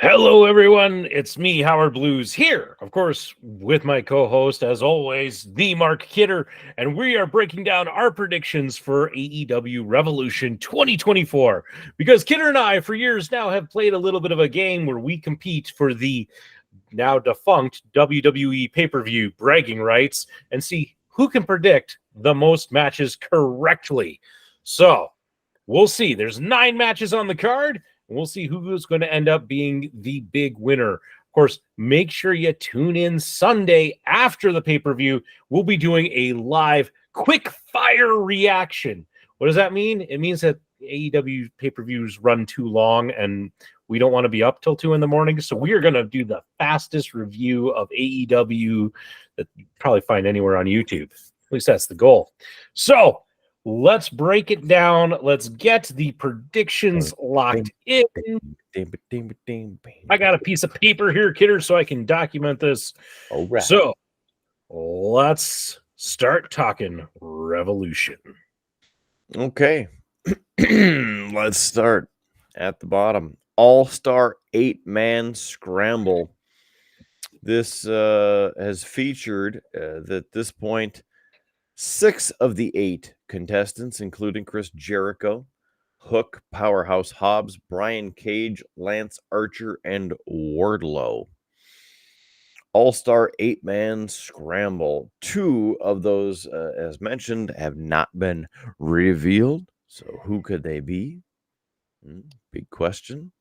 Hello, everyone. It's me, Howard Blues, here, of course, with my co-host, as always, the Mark Kidder, and we are breaking down our predictions for AEW Revolution 2024. Because Kidder and I, for years now, have played a little bit of a game where we compete for the now defunct WWE pay-per-view bragging rights and see who can predict the most matches correctly. So, we'll see. There's 9 matches on the card. We'll see who's going to end up being the big winner. Of course, make sure you tune in Sunday after the pay-per-view. We'll be doing a live quick-fire reaction. What does that mean? It means that AEW pay-per-views run too long, and we don't want to be up till 2 in the morning. So we are going to do the fastest review of AEW that you probably find anywhere on YouTube. At least that's the goal. So let's break it down. Let's get the predictions locked in. I got a piece of paper here, Kidder, so I can document this. All right. So let's start talking Revolution. Okay. Let's start at the bottom. All-Star 8-man scramble. This has featured, at this point, 6 of the 8 contestants, including Chris Jericho, Hook, Powerhouse, Hobbs, Brian Cage, Lance Archer, and Wardlow. All-Star 8-man scramble. 2 of those, as mentioned, have not been revealed. So who could they be? Big question.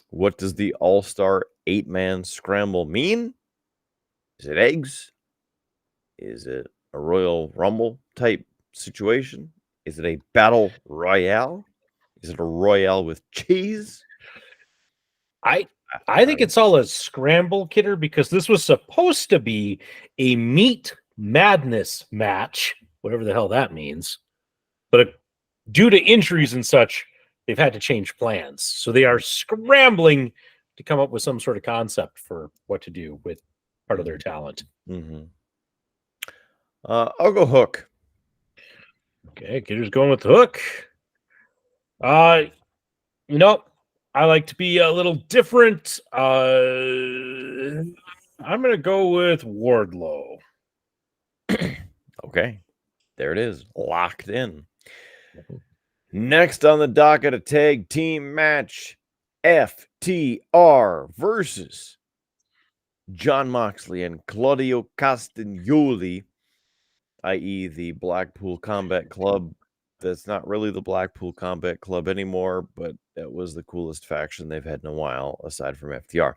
What does the All-Star 8-man scramble mean? Is it eggs? Is it a Royal Rumble type situation? Is it a battle royale? Is it a royale with cheese? I think it's all a scramble, Kidder, because this was supposed to be a meat madness match, whatever the hell that means. But due to injuries and such, they've had to change plans. So they are scrambling to come up with some sort of concept for what to do with part of their talent. Mm-hmm. I'll go Hook. Okay, Kidder's going with Hook. I like to be a little different. I'm going to go with Wardlow. Okay, there it is, locked in. Next on the docket, a tag team match, FTR versus Jon Moxley and Claudio Castagnoli, i.e. the Blackpool Combat Club. That's not really the Blackpool Combat Club anymore, but that was the coolest faction they've had in a while, aside from FTR.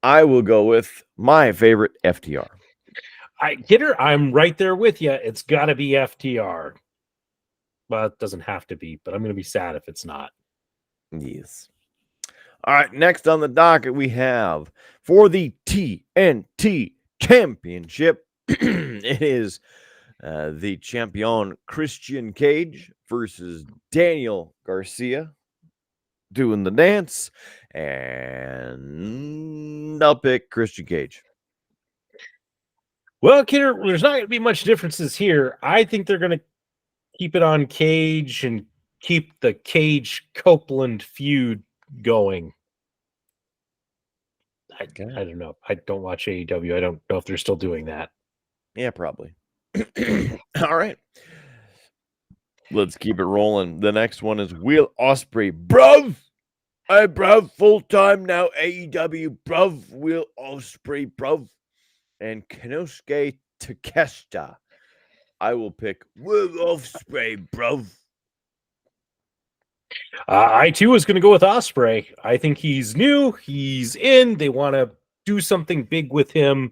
I will go with my favorite, FTR. Kidder, I'm right there with you. It's got to be FTR. Well, it doesn't have to be, but I'm going to be sad if it's not. Yes. All right, next on the docket, we have for the TNT Championship, it is the champion Christian Cage versus Daniel Garcia doing the dance, and I'll pick Christian Cage. Well, Kidder, there's not going to be much differences here. I think they're going to keep it on Cage and keep the Cage-Copeland feud going. I don't know. I don't watch AEW. I don't know if they're still doing that. Yeah, probably. All right. Let's keep it rolling. The next one is Will Ospreay. Bruv! Hey, bruv, full-time now, AEW. Bruv, Will Ospreay, bruv. And Konosuke Takeshita. I will pick Will Ospreay, bruv. I, too, was going to go with Ospreay. I think he's new. He's in. They want to do something big with him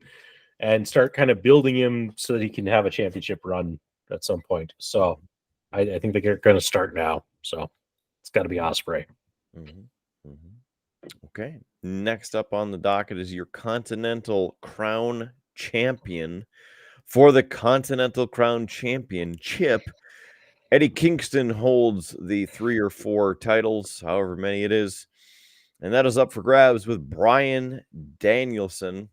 and start kind of building him so that he can have a championship run at some point. So I think they're going to start now. So it's got to be Ospreay. Okay. Next up on the docket is your Continental Crown Champion. For the Continental Crown Championship, Eddie Kingston holds the 3 or 4 titles, however many it is. And that is up for grabs with Bryan Danielson.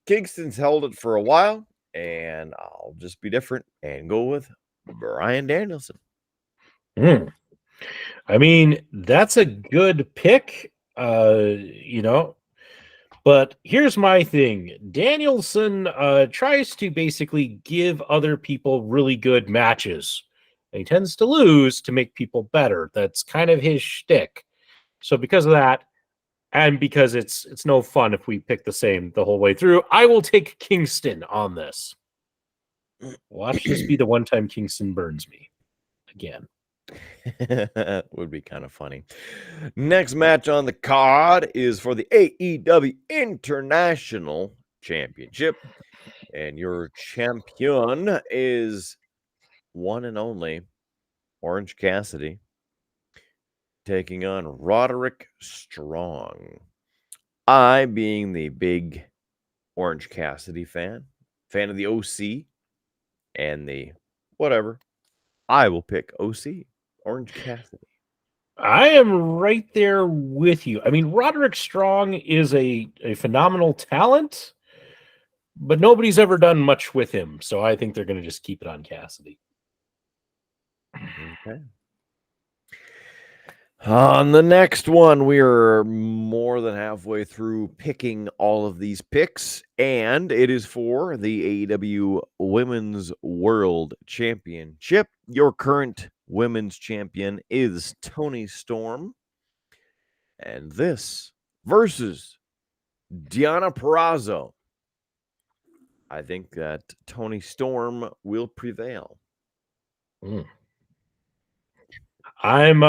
Kingston's held it for a while, and I'll just be different and go with Bryan Danielson. I mean, that's a good pick. You know, but here's my thing. Danielson tries to basically give other people really good matches. He tends to lose to make people better. That's kind of his shtick. So because of that, and because it's no fun if we pick the same the whole way through, I will take Kingston on this. Watch this be the one time Kingston burns me again. Would be kind of funny. Next match on the card is for the AEW International Championship. And your champion is one and only Orange Cassidy taking on Roderick Strong. I, being the big Orange Cassidy fan of the OC and the whatever, I will pick OC, Orange Cassidy. I am right there with you. I mean, Roderick Strong is a phenomenal talent, but nobody's ever done much with him. So I think they're going to just keep it on Cassidy. Okay. On the next one, we are more than halfway through picking all of these picks, and it is for the AEW Women's World Championship. Your current women's champion is Toni Storm, and this versus Deonna Purrazzo. I think that Toni Storm will prevail. I'm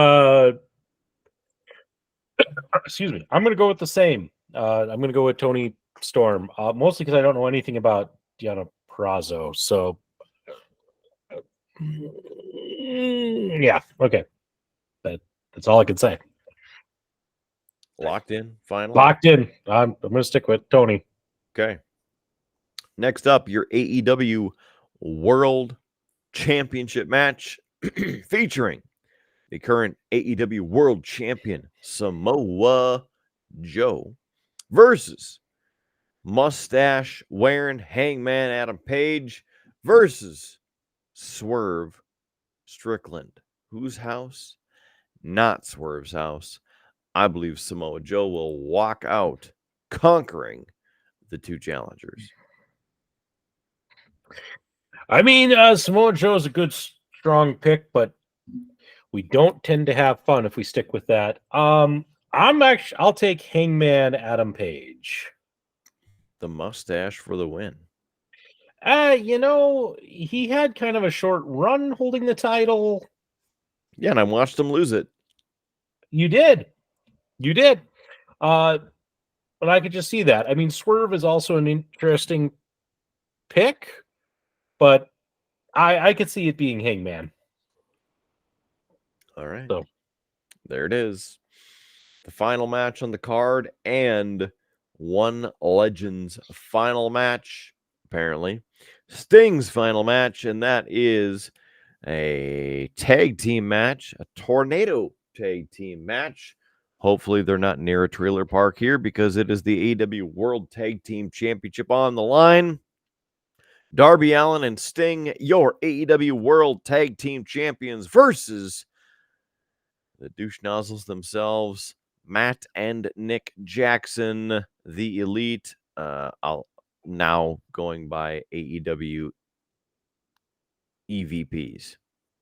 excuse me. I'm going to go with the same. I'm going to go with Toni Storm, mostly because I don't know anything about Deonna Purrazzo. So, yeah, okay. That's all I can say. Locked in, final. Locked in. I'm going to stick with Toni. Okay. Next up, your AEW World Championship match featuring the current AEW World Champion Samoa Joe versus mustache wearing Hangman Adam Page versus Swerve Strickland. Whose house? Not Swerve's house. I believe Samoa Joe will walk out conquering the two challengers. I mean, Samoa Joe is a good, strong pick, but we don't tend to have fun if we stick with that. I'll take Hangman Adam Page. The mustache for the win. He had kind of a short run holding the title. Yeah, and I watched him lose it. You did. But I could just see that. I mean, Swerve is also an interesting pick, but I could see it being Hangman. All right. So there it is. The final match on the card and one Legends final match, apparently. Sting's final match, and that is a tag team match, a tornado tag team match. Hopefully they're not near a trailer park here because it is the AEW World Tag Team Championship on the line. Darby Allin and Sting, your AEW World Tag Team Champions versus the douche nozzles themselves, Matt and Nick Jackson, the Elite. I'll now going by AEW EVPs,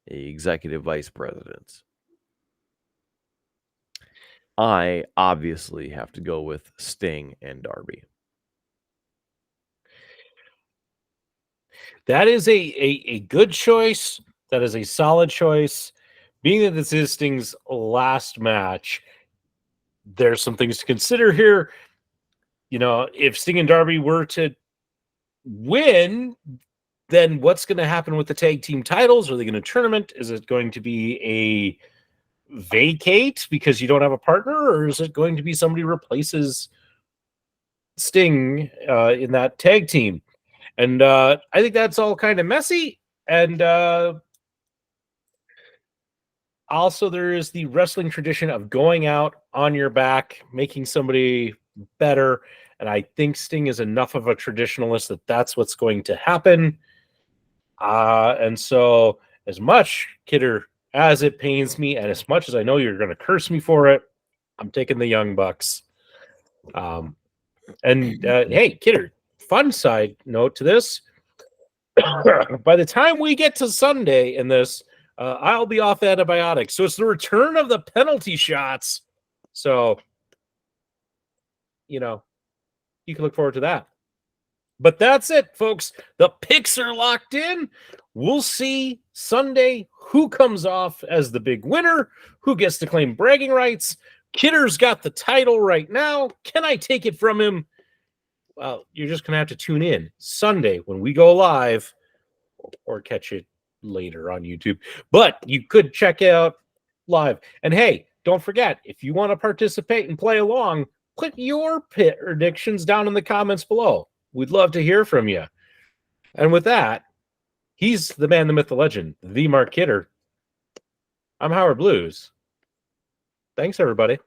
Executive Vice Presidents. I obviously have to go with Sting and Darby. that is a good choice. That is a solid choice. Being that this is Sting's last match, there's some things to consider here. If Sting and Darby were to win, then what's going to happen with the tag team titles? Are they going to tournament? Is it going to be a vacate because you don't have a partner, or is it going to be somebody replaces Sting in that tag team? And I think that's all kind of messy. And also, there is the wrestling tradition of going out on your back, making somebody better. And I think Sting is enough of a traditionalist that that's what's going to happen. And so, as much, Kidder, as it pains me, and as much as I know you're going to curse me for it, I'm taking the Young Bucks. Hey, Kidder, fun side note to this. By the time we get to Sunday in this, I'll be off antibiotics. So it's the return of the penalty shots. So, you can look forward to that. But that's it, folks. The picks are locked in. We'll see Sunday who comes off as the big winner, who gets to claim bragging rights. Kidder's got the title right now. Can I take it from him? Well, you're just going to have to tune in Sunday when we go live, or catch it later on YouTube. But you could check out live. And hey, don't forget, if you want to participate and play along, put your predictions down in the comments below. We'd love to hear from you. And with that, he's the man, the myth, the legend, the Mark Kidder. I'm Howard Blues. Thanks, everybody.